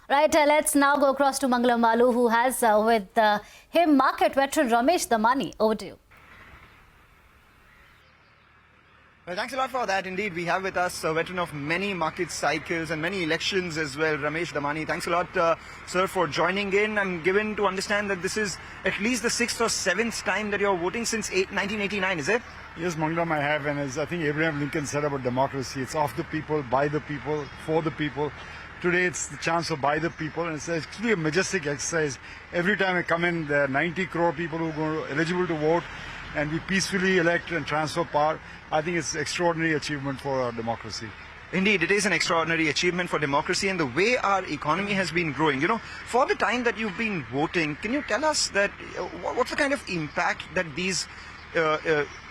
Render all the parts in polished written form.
Right, let's now go across to Mangalam Malu, who has with him market veteran Ramesh Damani. Over to you. Well, thanks a lot for that. Indeed, we have with us a veteran of many market cycles and many elections as well, Ramesh Damani. Thanks a lot, sir, for joining in. I'm given to understand that this is at least the 6th or 7th time that you're voting since 1989, is it? Yes, Mangalam, I have, and as I think Abraham Lincoln said about democracy, it's of the people, by the people, for the people. Today it's the chance to buy the people, and it's actually a majestic exercise. Every time I come in, there are 90 crore people who are eligible to vote, and we peacefully elect and transfer power. I think it's an extraordinary achievement for our democracy. Indeed, it is an extraordinary achievement for democracy and the way our economy has been growing. You know, for the time that you've been voting, can you tell us that what's the kind of impact that these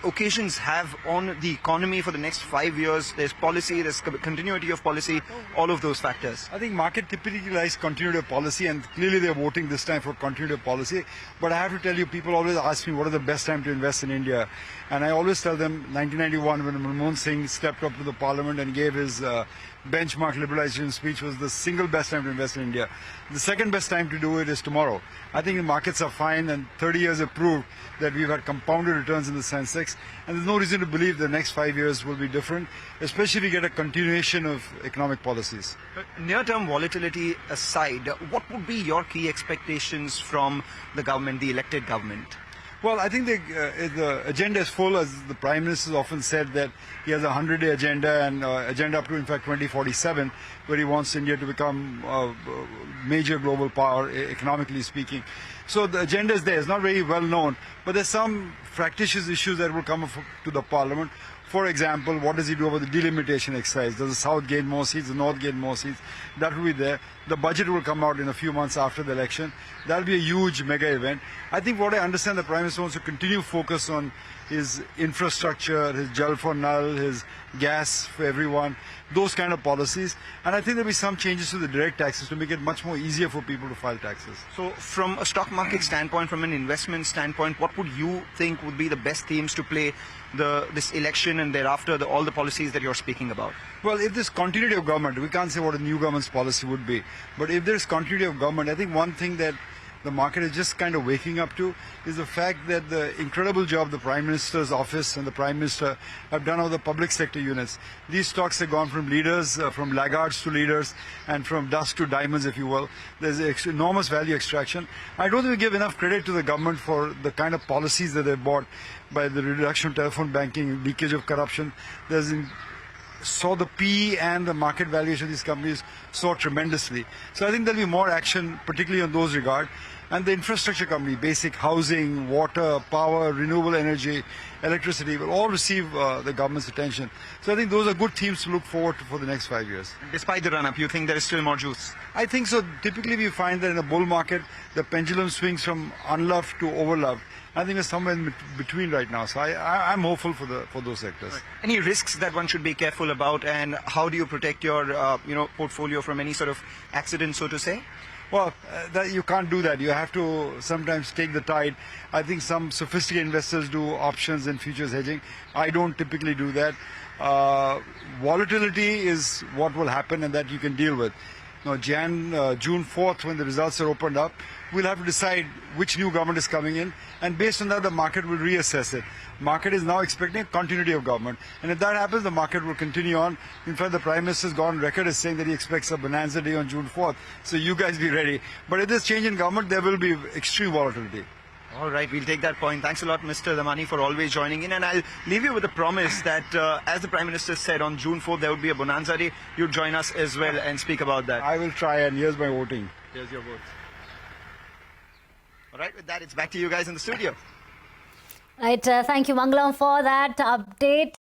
occasions have on the economy for the next 5 years? There's policy, there's continuity of policy, all of those factors. I think market typically likes continuity of policy, and clearly they're voting this time for continuity of policy. But I have to tell you, people always ask me what is the best time to invest in India. And I always tell them 1991, when Manmohan Singh stepped up to the parliament and gave his benchmark liberalization speech, was the single best time to invest in India. The second best time to do it is tomorrow. I think the markets are fine, and 30 years have proved that we've had compounded returns in the Sensex, and there's no reason to believe the next 5 years will be different, especially if we get a continuation of economic policies. Near-term volatility aside, what would be your key expectations from the government, the elected government? Well, I think the agenda is full, as the Prime Minister has often said that he has a 100-day agenda and agenda up to, in fact, 2047, where he wants India to become a major global power, economically speaking. So the agenda is there. It's not very well known, but there's some fractious issues that will come up to the Parliament. For example, what does he do about the delimitation exercise? Does the South gain more seats, the North gain more seats? That will be there. The budget will come out in a few months after the election. That will be a huge mega event. I think what I understand, the Prime Minister wants to continue focus on his infrastructure, his Jal for Nal, his gas for everyone, those kind of policies. And I think there will be some changes to the direct taxes to make it much more easier for people to file taxes. So from a stock market standpoint, from an investment standpoint, what would you think would be the best themes to play this election and thereafter all the policies that you're speaking about? Well, if there's continuity of government, we can't say what a new government's policy would be. But if there's continuity of government, I think one thing that the market is just kind of waking up to is the fact that the incredible job the Prime Minister's office and the Prime Minister have done on the public sector units. These stocks have gone from leaders, from laggards to leaders, and from dust to diamonds, if you will. There's enormous value extraction. I don't think we give enough credit to the government for the kind of policies that they've bought by the reduction of telephone banking, leakage of corruption. Saw the PE and the market valuation of these companies soar tremendously. So I think there'll be more action, particularly on those regard. And the infrastructure company, basic housing, water, power, renewable energy, electricity, will all receive the government's attention. So I think those are good themes to look forward to for the next 5 years. Despite the run-up, you think there is still more juice? I think so. Typically we find that in a bull market, the pendulum swings from unloved to overloved. I think we're somewhere in between right now. So I'm hopeful for those sectors. Right. Any risks that one should be careful about, and how do you protect your portfolio from any sort of accident, so to say? Well, you can't do that. You have to sometimes take the tide. I think some sophisticated investors do options and futures hedging. I don't typically do that. Volatility is what will happen, and that you can deal with. Now, June 4th, when the results are opened up, we'll have to decide which new government is coming in, and based on that, the market will reassess it. Market is now expecting a continuity of government, and if that happens, the market will continue on. In fact, the Prime Minister's gone on record as saying that he expects a bonanza day on June 4th, so you guys be ready. But if there's change in government, there will be extreme volatility. All right, we'll take that point. Thanks a lot, Mr. Damani, for always joining in. And I'll leave you with a promise that, as the Prime Minister said, on June 4th, there would be a bonanza day. You'll join us as well and speak about that. I will try, and here's my voting. Here's your vote. All right, with that, it's back to you guys in the studio. Right, thank you, Mangalam, for that update.